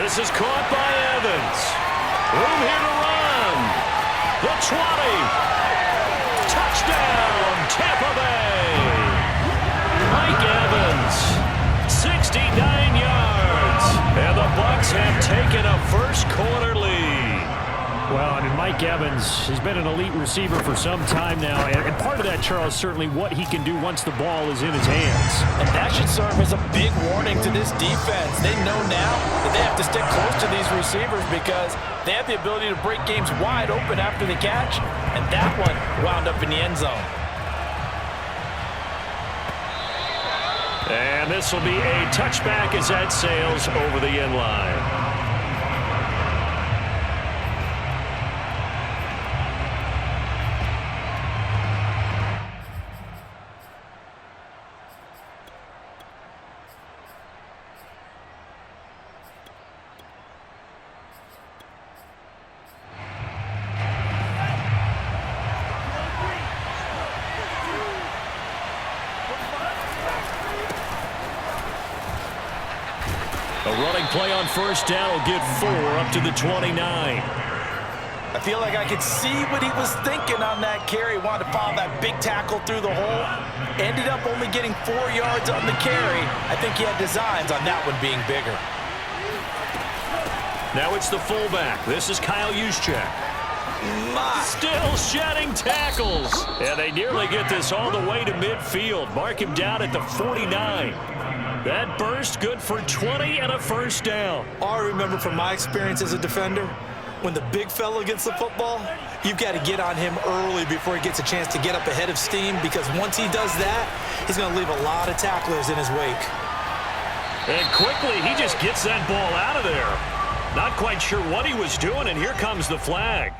This is caught by Evans. Room here to run. The 20. Touchdown, Tampa Bay. Mike Evans, 69 yards. And the Bucs have taken a first quarter lead. Well, I mean, Mike Evans has been an elite receiver for some time now. And part of that, Charles, certainly what he can do once the ball is in his hands. And that should serve as a big warning to this defense. They know now that they have to stick close to these receivers because they have the ability to break games wide open after the catch. And that one wound up in the end zone. And this will be a touchback as that sails over the end line. A running play on first down will get 4 up to the 29. I feel like I could see what he was thinking on that carry. Wanted to follow that big tackle through the hole. Ended up only getting 4 yards on the carry. I think he had designs on that one being bigger. Now it's the fullback. This is Kyle Juszczyk. Still shedding tackles. And they nearly get this all the way to midfield. Mark him down at the 49. That burst good for 20 and a first down. All I remember from my experience as a defender, when the big fella gets the football, you've got to get on him early before he gets a chance to get up ahead of steam, because once he does that, he's going to leave a lot of tacklers in his wake. And quickly, he just gets that ball out of there. Not quite sure what he was doing, and here comes the flag.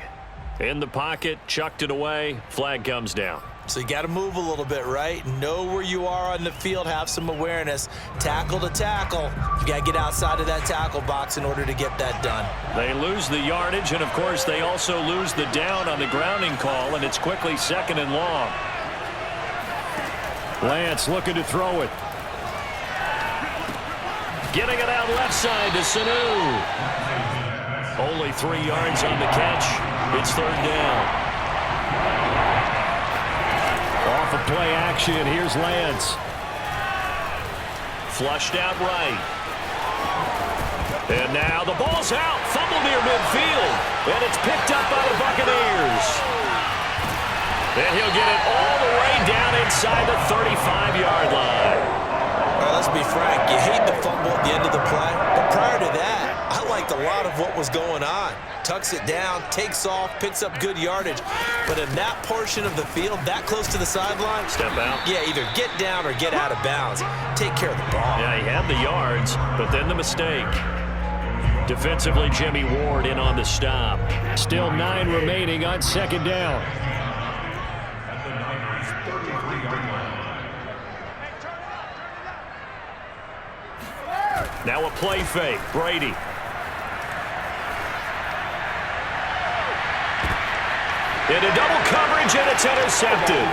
In the pocket, chucked it away, flag comes down. So you got to move a little bit, right? Know where you are on the field, have some awareness. Tackle to tackle. You got to get outside of that tackle box in order to get that done. They lose the yardage, and of course they also lose the down on the grounding call, and it's quickly second and long. Lance looking to throw it. Getting it out left side to Sanu. Only 3 yards on the catch. It's third down. Off of play action, here's Lance. Flushed out right. And now the ball's out. Fumble near midfield. And it's picked up by the Buccaneers. And he'll get it all the way down inside the 35-yard line. All right, let's be frank. You hate the fumble at the end of the play. But prior to that, I liked a lot of what was going on. Tucks it down, takes off, picks up good yardage. But in that portion of the field, that close to the sideline, step out. Yeah, either get down or get out of bounds. Take care of the ball. Yeah, he had the yards, but then the mistake. Defensively, Jimmy Ward in on the stop. Still 9 remaining on second down. Now a play fake. Brady. Into double coverage, and it's intercepted.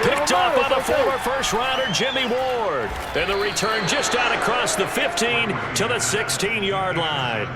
Picked off by the former first-rounder Jimmy Ward. And the return just out across the 15 to the 16-yard line.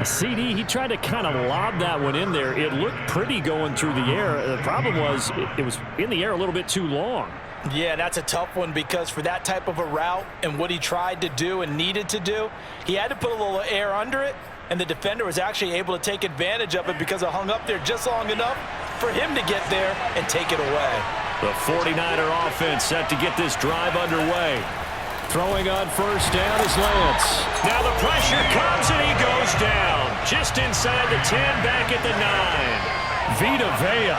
CD, he tried to kind of lob that one in there. It looked pretty going through the air. The problem was it was in the air a little bit too long. Yeah, that's a tough one because for that type of a route and what he tried to do and needed to do, he had to put a little air under it, and the defender was actually able to take advantage of it because it hung up there just long enough for him to get there and take it away. The 49er offense set to get this drive underway. Throwing on first down is Lance. Now the pressure comes and he goes down. Just inside the 10, back at the 9. Vita Vea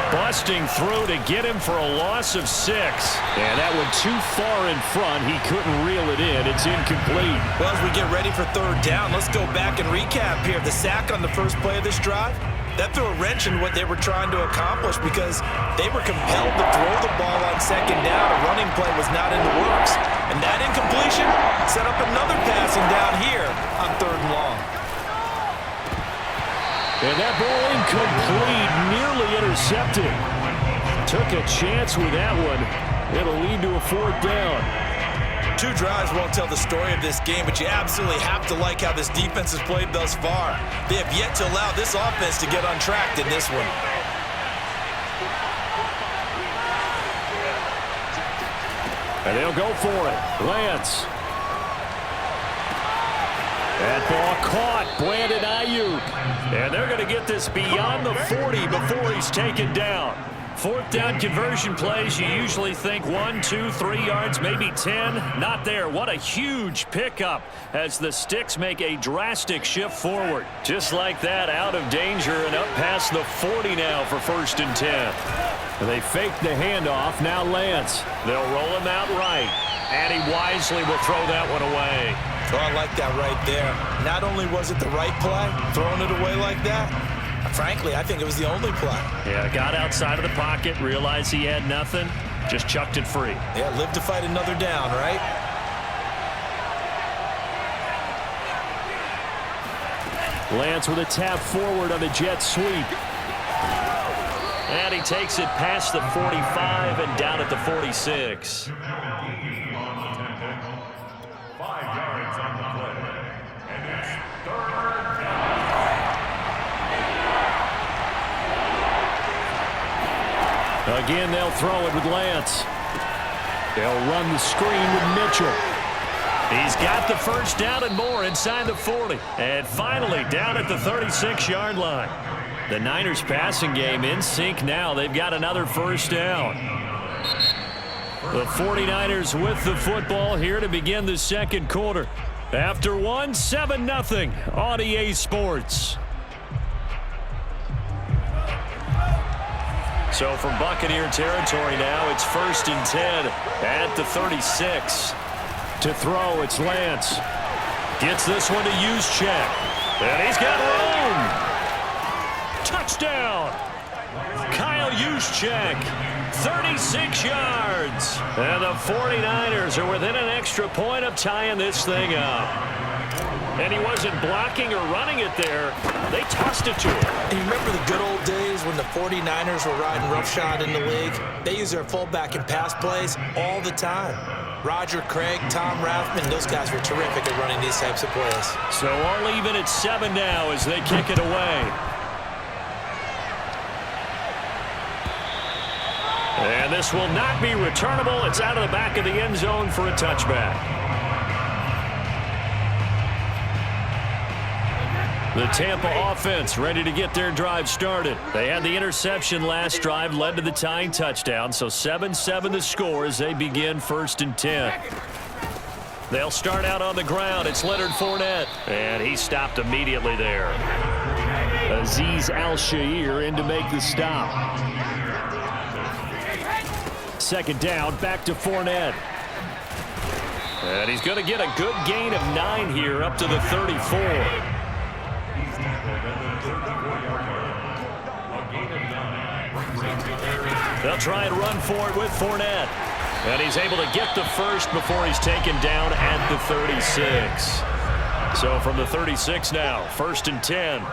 busting through to get him for a loss of 6. And that one too far in front. He couldn't reel it in. It's incomplete. Well, as we get ready for third down, let's go back and recap here. The sack on the first play of this drive, that threw a wrench in what they were trying to accomplish because they were compelled to throw the ball on second down. A running play was not in the works. And that incompletion set up another passing down here on third and long. And that ball incomplete, nearly intercepted. Took a chance with that one. It'll lead to a fourth down. 2 2 drives won't tell the story of this game, but you absolutely have to like how this defense has played thus far. They have yet to allow this offense to get untracked in this one. And they'll go for it. Lance. That ball caught. Brandon Ayuk. And they're going to get this beyond the 40 before he's taken down. 4th down conversion plays, you usually think 1, 2, 3 yards, maybe 10. Not there. What a huge pickup as the Sticks make a drastic shift forward. Just like that, out of danger and up past the 40 now for 1st and 10. They fake the handoff. Now Lance. They'll roll him out right. And he wisely will throw that one away. Oh, I like that right there. Not only was it the right play, throwing it away like that, frankly, I think it was the only play. Yeah, got outside of the pocket, realized he had nothing, just chucked it free. Yeah, live to fight another down, right? Lance with a tap forward on the jet sweep. And he takes it past the 45 and down at the 46. 5 yards on the play. And it's 3rd down. Again, they'll throw it with Lance. They'll run the screen with Mitchell. He's got the 1st down and more inside the 40. And finally down at the 36-yard line. The Niners passing game in sync now. They've got another 1st down. The 49ers with the football here to begin the 2nd quarter. After one, 7-0 on EA Sports. So from Buccaneer territory now, it's 1st and 10 at the 36. To throw, it's Lance. Gets this one to Juszczyk. And he's got room. Touchdown. Kyle Juszczyk, 36 yards. And the 49ers are within an extra point of tying this thing up. And he wasn't blocking or running it there. They tossed it to him. And you remember the good old days when the 49ers were riding roughshod in the league? They use their fullback in pass plays all the time. Roger Craig, Tom Rathman, those guys were terrific at running these types of plays. So all even at 7 now as they kick it away. And this will not be returnable. It's out of the back of the end zone for a touchback. The Tampa offense ready to get their drive started. They had the interception last drive, led to the tying touchdown. So 7-7 the score as they begin 1st and 10. They'll start out on the ground. It's Leonard Fournette. And he stopped immediately there. Azeez Al-Shaair in to make the stop. 2nd down, back to Fournette. And he's going to get a good gain of 9 here up to the 34. They'll try and run for it with Fournette. And he's able to get the 1st before he's taken down at the 36. So from the 36 now, 1st and 10.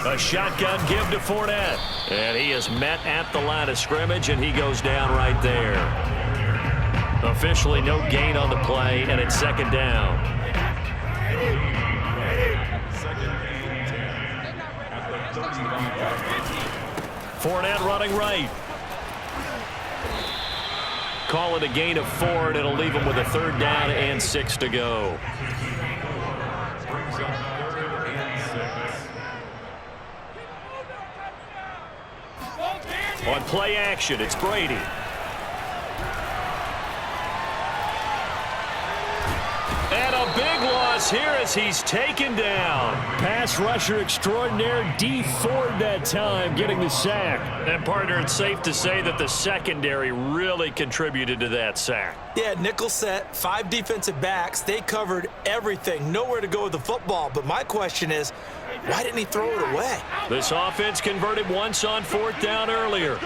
A shotgun give to Fournette. And he is met at the line of scrimmage, and he goes down right there. Officially no gain on the play, and it's 2nd down. Fournette running right. Call it a gain of 4, and it'll leave him with a 3rd down and 6 to go. On play action, it's Brady. And a big loss here as he's taken down. Pass rusher extraordinaire, D Ford that time, getting the sack. And partner, it's safe to say that the secondary really contributed to that sack. Yeah, nickel set, 5 defensive backs. They covered everything, nowhere to go with the football. But my question is, why didn't he throw it away? This offense converted once on 4th down earlier.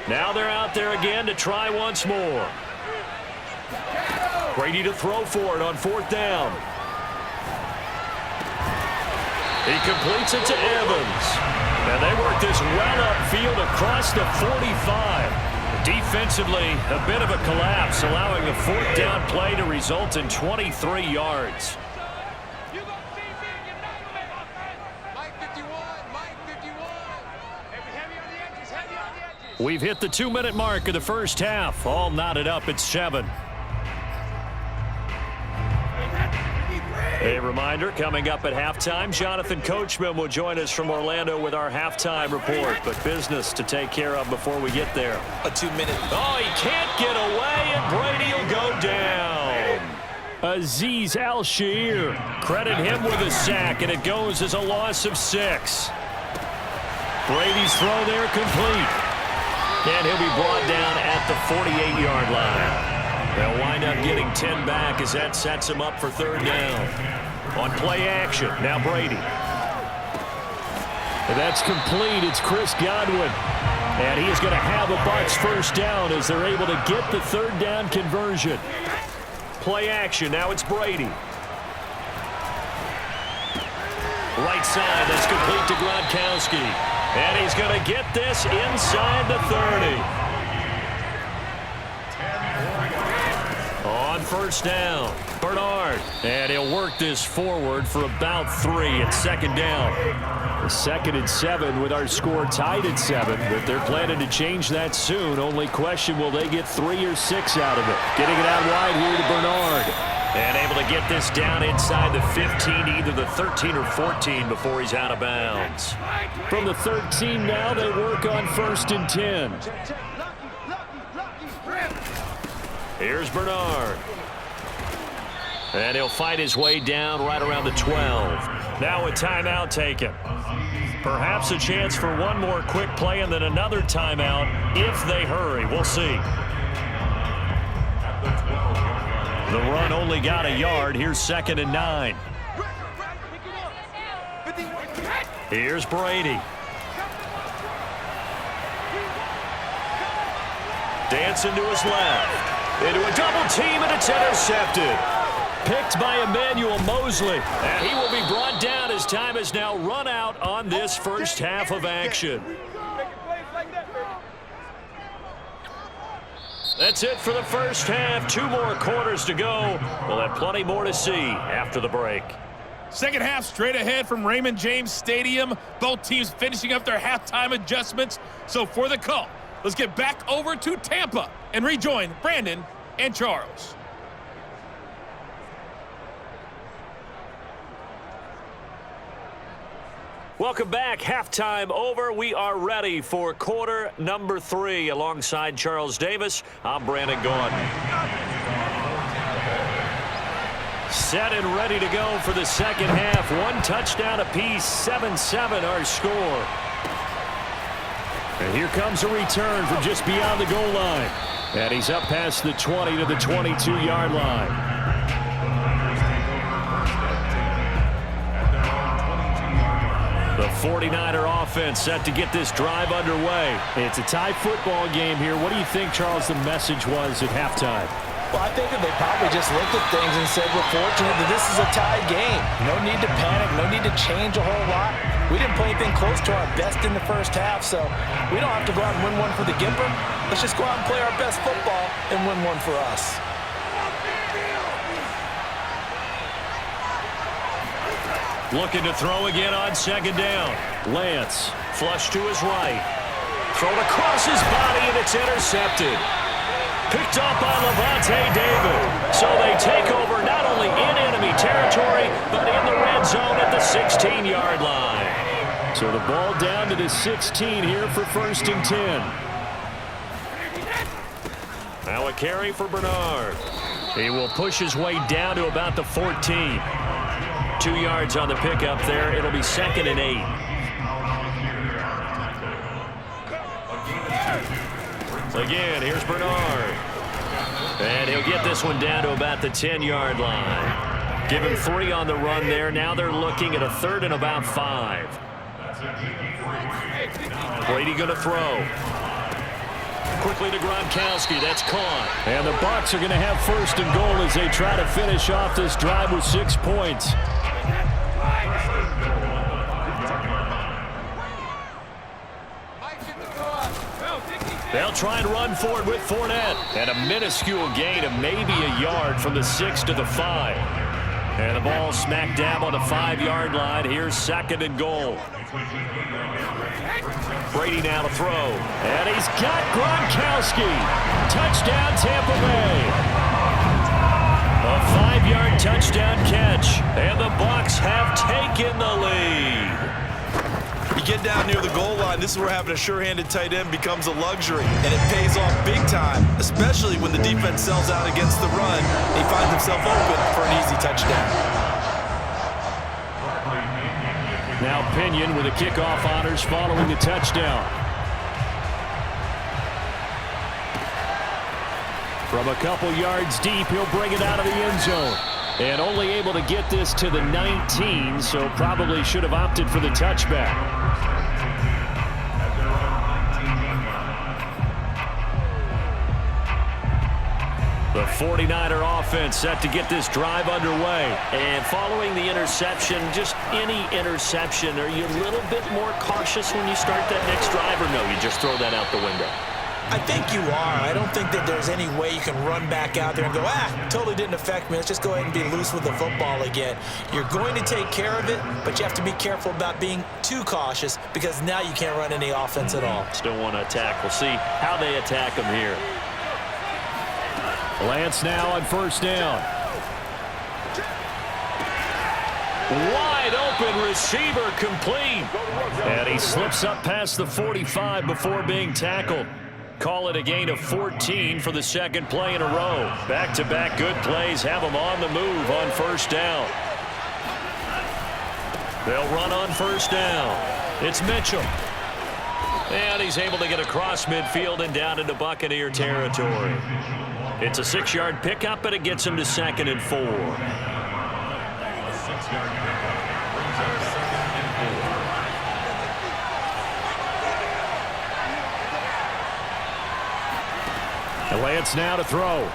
Now they're out there again to try once more. Brady to throw for it on 4th down. He completes it to Evans. And they work this well upfield across the 45. Defensively, a bit of a collapse, allowing a fourth down play to result in 23 yards. We've hit the 2-minute mark of the first half. All knotted up at 7. A reminder, coming up at halftime, Jonathan Coachman will join us from Orlando with our halftime report. But business to take care of before we get there. A 2-minute. Oh, he can't get away, and Brady will go down. Azeez Al-Shaair. Credit him with a sack, and it goes as a loss of 6. Brady's throw there complete. And he'll be brought down at the 48-yard line. They'll wind up getting 10 back as that sets him up for third down. On play action, now Brady. And that's complete. It's Chris Godwin. And he is going to have a Bucs first down as they're able to get the third down conversion. Play action, now it's Brady. Right side, that's complete to Gronkowski. And he's going to get this inside the 30. On first down, Bernard. And he'll work this forward for about 3 at second down. The 2nd and 7 with our score tied at 7. But they're planning to change that soon. Only question, will they get 3 or 6 out of it? Getting it out wide here to Bernard. And able to get this down inside the 15, either the 13 or 14 before he's out of bounds. From the 13 now, they work on 1st and 10. Here's Bernard. And he'll fight his way down right around the 12. Now a timeout taken. Perhaps a chance for one more quick play and then another timeout if they hurry. We'll see. The run only got a yard. Here's 2nd and 9. Here's Brady. Dancing to his left. Into a double team, and it's intercepted. Picked by Emmanuel Mosley. And he will be brought down as time has now run out on this first half of action. That's it for the first half. 2 more quarters to go. We'll have plenty more to see after the break. Second half straight ahead from Raymond James Stadium. Both teams finishing up their halftime adjustments. So for the call, let's get back over to Tampa and rejoin Brandon and Charles. Welcome back. Halftime over. We are ready for quarter number 3. Alongside Charles Davis, I'm Brandon Gordon. Set and ready to go for the second half. 1 touchdown apiece, 7-7 our score. And here comes a return from just beyond the goal line. And he's up past the 20 to the 22-yard line. The 49er offense set to get this drive underway. It's a tie football game here. What do you think, Charles, the message was at halftime? Well, I think that they probably just looked at things and said, we're fortunate that this is a tied game. No need to panic, no need to change a whole lot. We didn't play anything close to our best in the first half, so we don't have to go out and win one for the Gipper. Let's just go out and play our best football and win one for us. Looking to throw again on second down. Lance, flush to his right. Thrown across his body, and it's intercepted. Picked up by Levante David. So they take over not only in enemy territory, but in the red zone at the 16-yard line. So the ball down to the 16 here for 1st and 10. Now a carry for Bernard. He will push his way down to about the 14. 2 yards on the pickup there. It'll be 2nd and 8. Again, here's Bernard. And he'll get this one down to about the 10-yard line. Give him 3 on the run there. Now they're looking at a 3rd and about 5. Brady going to throw. Quickly to Gronkowski. That's caught. And the Bucs are going to have 1st and goal as they try to finish off this drive with 6 points. They'll try and run forward with Fournette. And a minuscule gain of maybe a yard from the 6 to the 5. And the ball smack dab on the 5-yard line. Here's 2nd and goal. Brady now to throw. And he's got Gronkowski. Touchdown, Tampa Bay. A 5-yard touchdown catch. And the Bucs have taken the lead. You get down near the goal line, this is where having a sure-handed tight end becomes a luxury, and it pays off big time, especially when the defense sells out against the run. He finds himself open for an easy touchdown. Now Pinion with the kickoff honors following the touchdown. From a couple yards deep, he'll bring it out of the end zone. And only able to get this to the 19, so probably should have opted for the touchback. The 49er offense set to get this drive underway. And following the interception, just any interception, are you a little bit more cautious when you start that next drive, or no, you just throw that out the window? I think you are. I don't think that there's any way you can run back out there and go, totally didn't affect me. Let's just go ahead and be loose with the football again. You're going to take care of it, but you have to be careful about being too cautious because now you can't run any offense at all. Still want to attack. We'll see how they attack them here. Lance now on 1st down. Wide open receiver complete. And he slips up past the 45 before being tackled. Call it a gain of 14 for the 2nd play in a row. Back-to-back good plays have them on the move on 1st down. They'll run on 1st down. It's Mitchell. And he's able to get across midfield and down into Buccaneer territory. It's a 6-yard pickup, and it gets him to 2nd and 4. And Lance now to throw.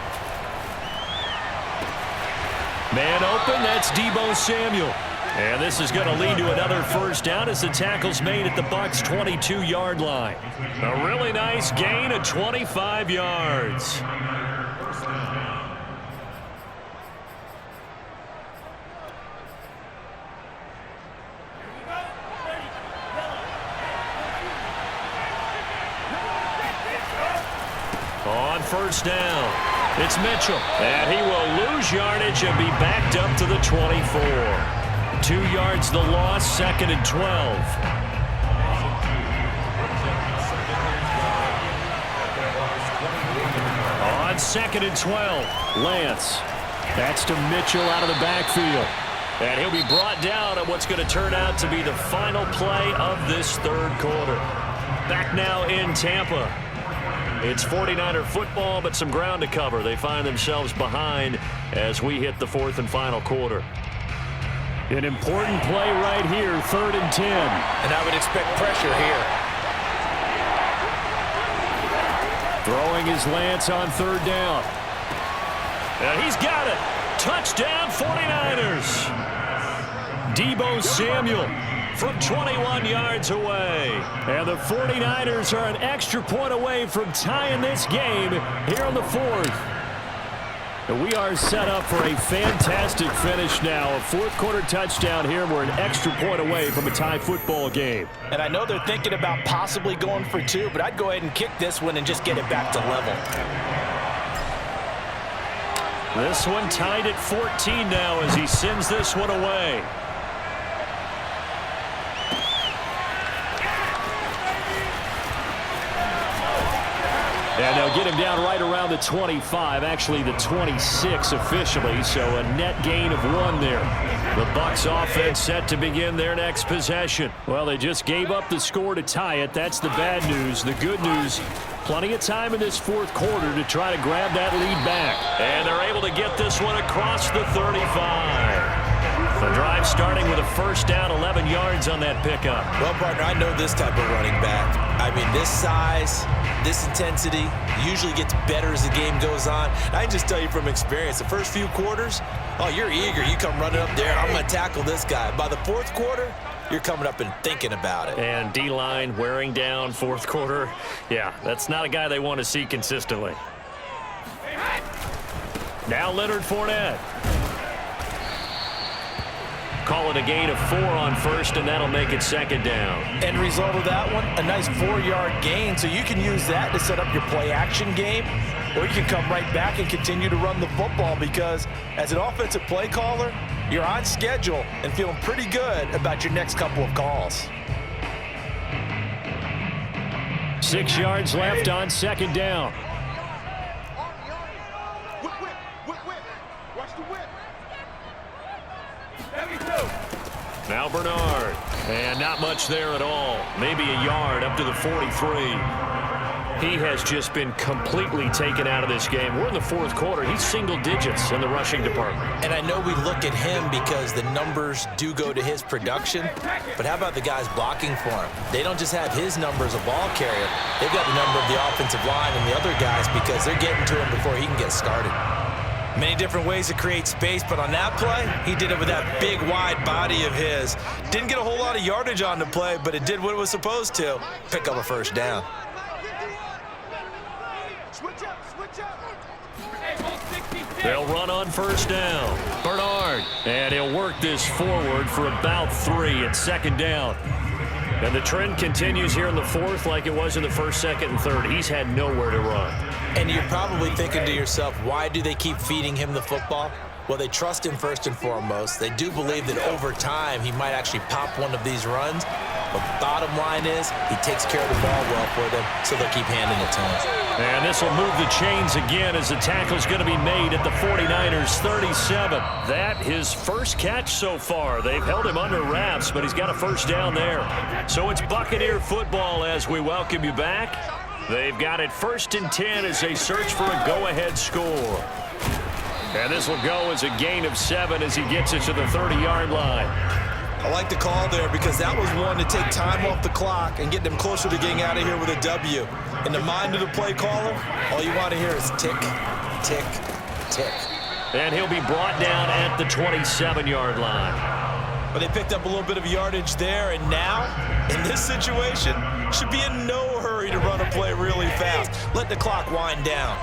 Man open, that's Deebo Samuel. And this is going to lead to another 1st down as the tackle's made at the Bucs' 22-yard line. A really nice gain of 25 yards. On 1st down, it's Mitchell. And he will lose yardage and be backed up to the 24. 2 yards the loss, 2nd and 12. On 2nd and 12, Lance. That's to Mitchell out of the backfield. And he'll be brought down at what's going to turn out to be the final play of this 3rd quarter. Back now in Tampa. It's 49er football, but some ground to cover. They find themselves behind as we hit the 4th and final quarter. An important play right here, 3rd and 10. And I would expect pressure here. Throwing his Lance on 3rd down. And he's got it. Touchdown 49ers. Deebo Samuel from 21 yards away. And the 49ers are an extra point away from tying this game here on the 4th. And we are set up for a fantastic finish now. A 4th quarter touchdown here. We're an extra point away from a tie football game. And I know they're thinking about possibly going for 2, but I'd go ahead and kick this one and just get it back to level. This one tied at 14 now as he sends this one away. And they'll get him down right around the 25, actually the 26 officially, so a net gain of 1 there. The Bucs offense set to begin their next possession. Well, they just gave up the score to tie it. That's the bad news. The good news, plenty of time in this 4th quarter to try to grab that lead back. And they're able to get this one across the 35. The drive starting with a 1st down, 11 yards on that pickup. Well, partner, I know this type of running back. I mean, this size, this intensity usually gets better as the game goes on. I can just tell you from experience, the first few quarters, oh, you're eager. You come running up there, I'm going to tackle this guy. By the 4th quarter, you're coming up and thinking about it. And D-line wearing down fourth quarter. Yeah, that's not a guy they want to see consistently. Now Leonard Fournette. Call it a gain of 4 on first, and that'll make it second down. End result of that one, a nice 4-yard gain, so you can use that to set up your play-action game, or you can come right back and continue to run the football because as an offensive play caller, you're on schedule and feeling pretty good about your next couple of calls. 6 yards left on second down. Now Bernard. And not much there at all. Maybe a yard up to the 43. He has just been completely taken out of this game. We're in the fourth quarter. He's single digits in the rushing department. And I know we look at him because the numbers do go to his production, but how about the guys blocking for him? They don't just have his number as a ball carrier. They've got the number of the offensive line and the other guys because they're getting to him before he can get started. Many different ways to create space, but on that play, he did it with that big, wide body of his. Didn't get a whole lot of yardage on the play, but it did what it was supposed to. Pick up a first down. They'll run on first down. Bernard. And he'll work this forward for about 3 at second down. And the trend continues here in the fourth like it was in the first, second, and third. He's had nowhere to run. And you're probably thinking to yourself, why do they keep feeding him the football? Well, they trust him first and foremost. They do believe that over time he might actually pop one of these runs. But the bottom line is he takes care of the ball well for them, so they'll keep handing it to him. And this will move the chains again as the tackle's going to be made at the 49ers 37. That his first catch so far. They've held him under wraps, but he's got a first down there. So it's Buccaneer football as we welcome you back. They've got it 1st and 10 as they search for a go-ahead score. And this will go as a gain of 7 as he gets it to the 30-yard line. I like the call there because that was one to take time off the clock and get them closer to getting out of here with a W. In the mind of the play caller, all you want to hear is tick, tick, tick. And he'll be brought down at the 27-yard line. But they picked up a little bit of yardage there, and now, in this situation, should be in no hurry to run a play really fast. Let the clock wind down.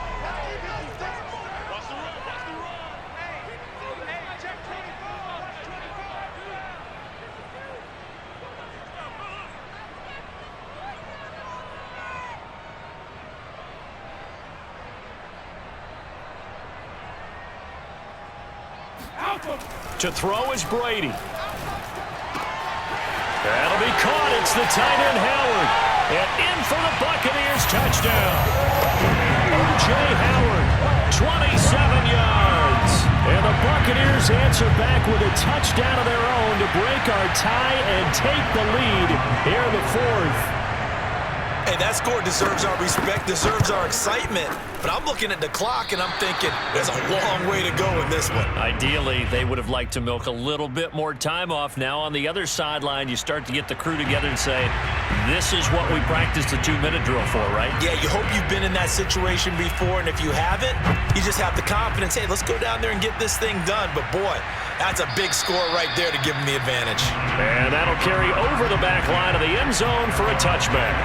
To throw is Brady. That'll be caught. It's the tight end, Howard. And in for the Buccaneers touchdown. O.J. Howard, 27 yards. And the Buccaneers answer back with a touchdown of their own to break our tie and take the lead here in the fourth. Hey, that score deserves our respect, deserves our excitement. But I'm looking at the clock, and I'm thinking there's a long way to go in this one. Ideally, they would have liked to milk a little bit more time off. Now, on the other sideline, you start to get the crew together and say, this is what we practiced a 2-minute drill for, right? Yeah, you hope you've been in that situation before, and if you haven't, you just have the confidence, hey, let's go down there and get this thing done. But, boy, that's a big score right there to give them the advantage. And that'll carry over the back line of the end zone for a touchback.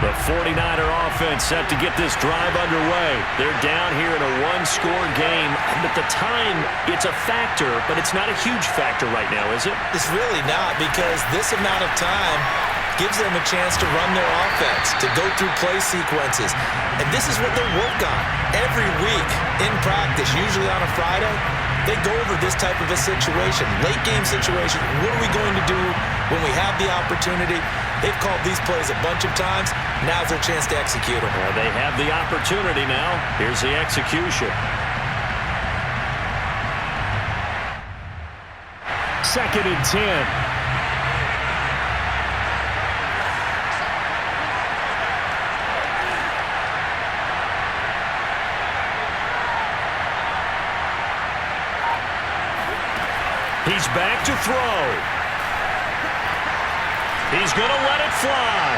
The 49er offense set to get this drive underway. They're down here in a one-score game. At the time, it's a factor, but it's not a huge factor right now, is it? It's really not, because this amount of time gives them a chance to run their offense, to go through play sequences. And this is what they work on every week in practice, usually on a Friday. They go over this type of a situation, late game situation. What are we going to do when we have the opportunity? They've called these plays a bunch of times. Now's their chance to execute them. They have the opportunity now. Here's the execution. 2nd and 10. He's back to throw. He's going to let it fly.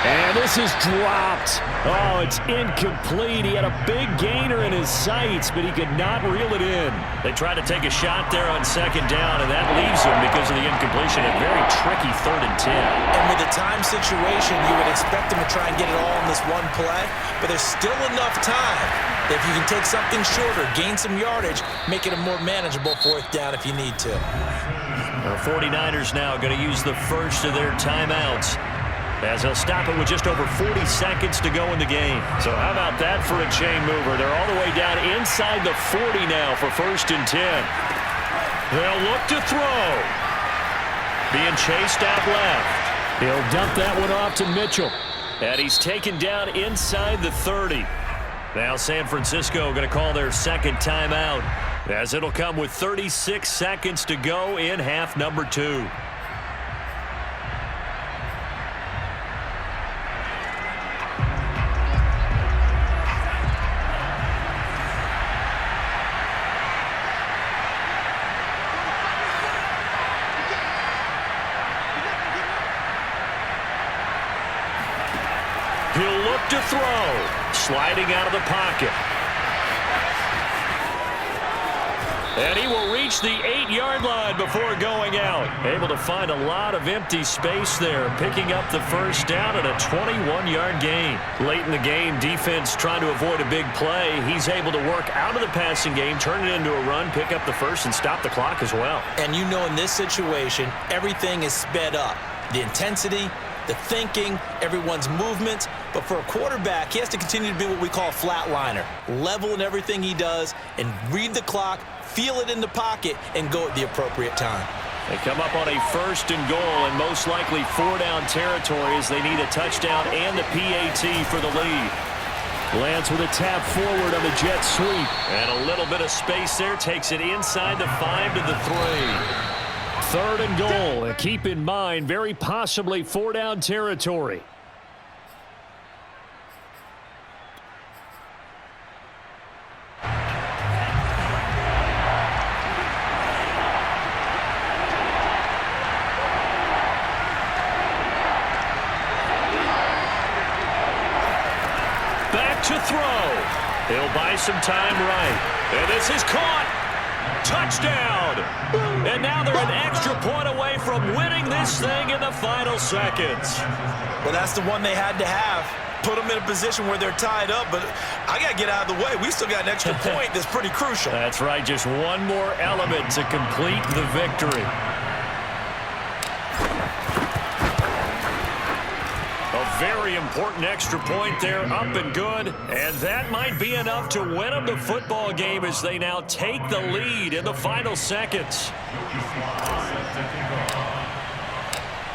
And this is dropped. Oh, it's incomplete. He had a big gainer in his sights, but he could not reel it in. They tried to take a shot there on second down, and that leaves him because of the incompletion. A very tricky 3rd and 10. And with the time situation, you would expect them to try and get it all in this one play, but there's still enough time that if you can take something shorter, gain some yardage, make it a more manageable 4th down if you need to. The 49ers now going to use the first of their timeouts, as they'll stop it with just over 40 seconds to go in the game. So how about that for a chain mover? They're all the way down inside the 40 now for 1st and 10. They'll look to throw. Being chased out left. He'll dump that one off to Mitchell. And he's taken down inside the 30. Now San Francisco going to call their second timeout, as it'll come with 36 seconds to go in half number 2. He'll look to throw. Sliding out of the pocket. And he will reach the 8-yard line before going out. Able to find a lot of empty space there, picking up the first down at a 21-yard gain. Late in the game, defense trying to avoid a big play. He's able to work out of the passing game, turn it into a run, pick up the first, and stop the clock as well. And you know in this situation, everything is sped up. The intensity, the thinking, everyone's movements. But for a quarterback, he has to continue to be what we call a flatliner. Level in everything he does and read the clock, feel it in the pocket, and go at the appropriate time. They come up on a 1st and goal, and most likely 4-down territory as they need a touchdown and the PAT for the lead. Lance with a tap forward on the jet sweep. And a little bit of space there, takes it inside the 5 to the 3. 3rd and goal, and keep in mind, very possibly 4-down territory. Back to throw. He'll buy some time right. And this is caught. Touchdown! And now they're an extra point away from winning this thing in the final seconds. Well, that's the one they had to have. Put them in a position where they're tied up, but I got to get out of the way. We still got an extra point that's pretty crucial. That's right, just one more element to complete the victory. A very important extra point there, up and good. And that might be enough to win them the football game as they now take the lead in the final seconds.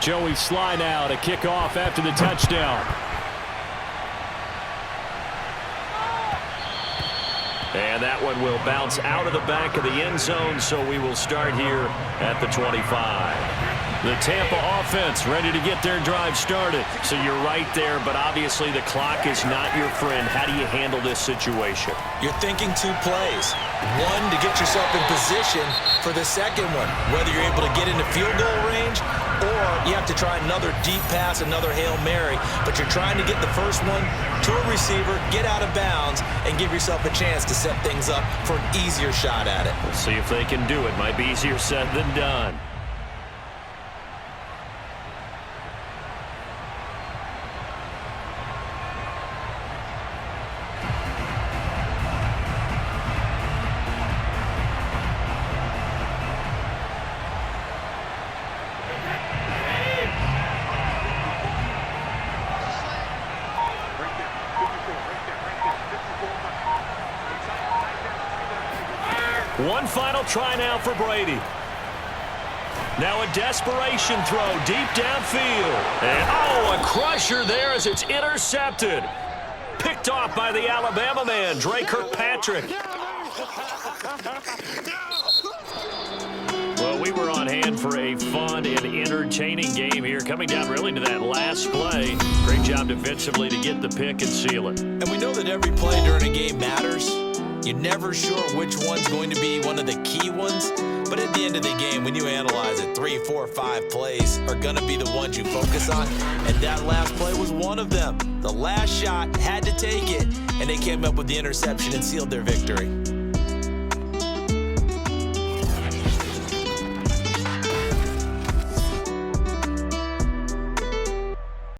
Joey Sly now to kick off after the touchdown. And that one will bounce out of the back of the end zone, so we will start here at the 25. The Tampa offense ready to get their drive started. So you're right there, but obviously the clock is not your friend. How do you handle this situation? You're thinking 2 plays. One, to get yourself in position for the second one, whether you're able to get into field goal range or you have to try another deep pass, another Hail Mary, but you're trying to get the first one to a receiver, get out of bounds, and give yourself a chance to set things up for an easier shot at it. We'll see if they can do it. Might be easier said than done. One final try now for Brady. Now a desperation throw deep downfield. And, a crusher there as it's intercepted. Picked off by the Alabama man, Dre Kirkpatrick. Well, we were on hand for a fun and entertaining game here. Coming down really to that last play. Great job defensively to get the pick and seal it. And we know that every play during a game matters. You're never sure which one's going to be one of the key ones. But at the end of the game, when you analyze it, 3, 4, 5 plays are going to be the ones you focus on, and that last play was one of them. The last shot had to take it, and they came up with the interception and sealed their victory.